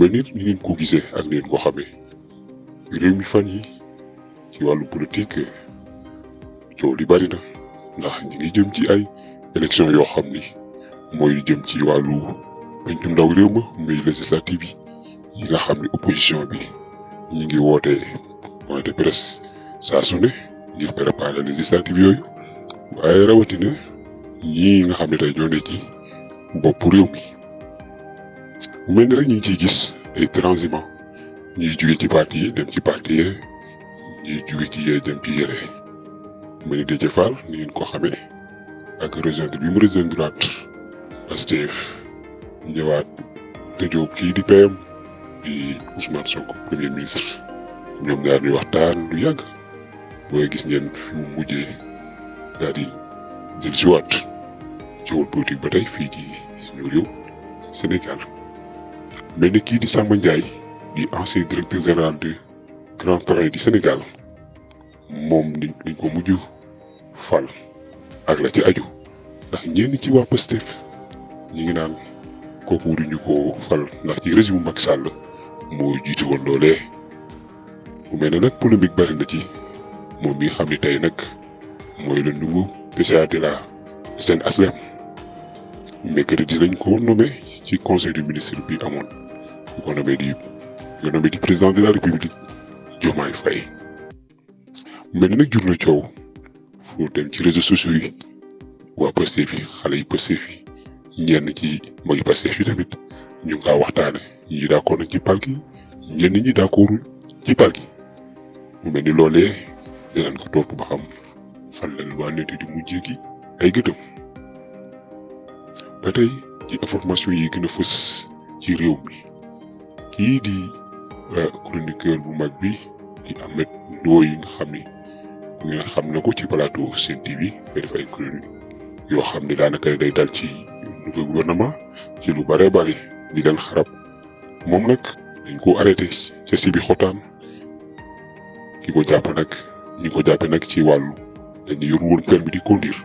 ba nit ñi ngeen ko gisee ak ngeen ko xamee réew mi fan yi ci wàllu politique coow li bari na ndax ñi ngi jëm ci ay élection yoo xam ni mooy jëm ci wàllu pencum ndaw réew ma muy législative yi nga xam ni opposition bi ñi ngi wootee point de presse saa su ne ngir préparer législative yooyu waaye rawatina ñii nga xam ne tey ñoo ne ci bopp réew mi mu mel ni rek ñu ngi ciy gis ay transhumants ñuy jóge ci parti yi dem ci parti yi ñuy jóge ci yee dem ci yële mu ni Déthié Fall ni ngeen ko xamee ak rejoindre bi mu rejoindre Pastef ñëwaat tëjoo kii di PM di Ousmane Sonko premier ministre ñoom ñaar ñuy waxtaan lu yàgg booy gis ngeen fi mu mujjee daal di jël si waat coowal politique ba tey fii ci suñu réew Sénégal mel ni kii di Samba Ndiaye di ancien directeur général de Grand Train du Sénégal moom dañ ko mujj fal ak la ci aju ndax ñenn ci waa Pastef ñi ngi naan kooku duñu ko fal ndax ci régime Macky Sall moo jiite woon loolee mu mel ne nag polémique bari na ci moom mi xam ni tey nag mooy le nouveau PCA de la SNHLM mercredi lañ ko nommé ci conseil des ministres bi amoon ñu ko nommé di président de la République Diomaye Faye mel ni nag jur na coow foo dem ci réseaux sociaux yi waa Pastef yi xale yi Pastef yi ñenn ci magi Pastef yi tamit ñu ngi kaa waxtaane ñi d'accord nañ ci pal gi ñenn ñi d'accordul ci pal gi mu mel ni loolee dinañ ko topp ba xam fan la waa nit di mujjee gi ay gëtëm ba tey ci information yi gën a fës ci réew mi kii di chroniqueur bu mag bi di Ahmed Ndoye nga xam ni nga xam na ko ci plateau Sen TV day def ay chronique yoo xam ni daanaka day dal ci nouveau gouvernement ci lu bare bari di leen xarab moom nag dañ ko arrêté ca si bi xotaan ki ko jàpp nag ñi ko jàppe nag ci wàllu dañu yor woon permis di conduire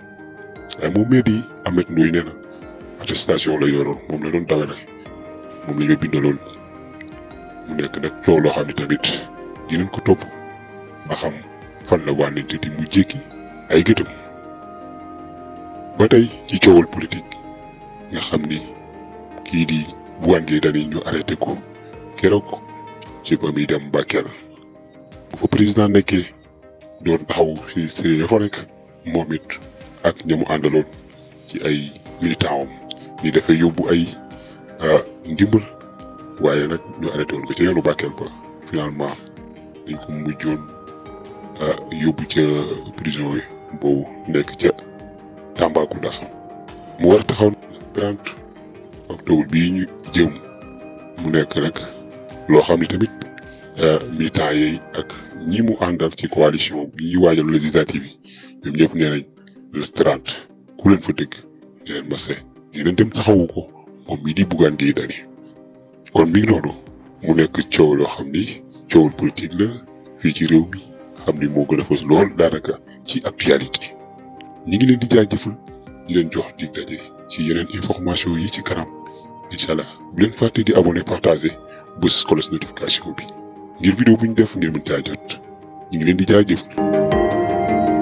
waaye moom mee di Ahmed Ndoye nee na attestation la yoroon moom la doon dawale moom la ñu bindaloon mu nekk nag coow loo xam ne tamit dinañ ko topp ba xam fan la wànnente di mu jékki ay gëtëm ba tey ci coowal politique nga xam ni kii di Bougane Gueye Dany ñu arrêté ko keroog ci ba muy dem Bakel bu fa président nekkee doon taxaw si dafa nekk moom it ak ñamu àndaloon ci ay militant am ñi dafay yóbbu ay ndimbal waaye nag ñu arrêté woon ko ca yoonu Bakel ba finalement dañ ko mujjoon yóbbu ca prison yi boobu nekk ca Tambacounda mu war a taxaw 30 octobre bii ñu jëm mu nekk nag loo xam ne tamit militants yi ak ñi mu àndal ci coalition bi ñuy waajal législative yi ñoom ñëpp nee nañ le 30 ku leen fa dëgg di leen mase di leen dem taxawu ko moom mii di Bougane Gueye Dany kon mi ngi noonu mu nekk coow loo xam ni coowul politique la fii ci réew mi xam ni moo gën a fës lool daanaka ci actualité ñi ngi leen di jaajëfal di leen jox dig daje ci yeneen information yi ci kanam incha allah bu leen fàtte di abonné partager bës cloche notification bi ngir vidéo bu ñu def ngir mën caa jot ñu ngi leen di jaajëfal.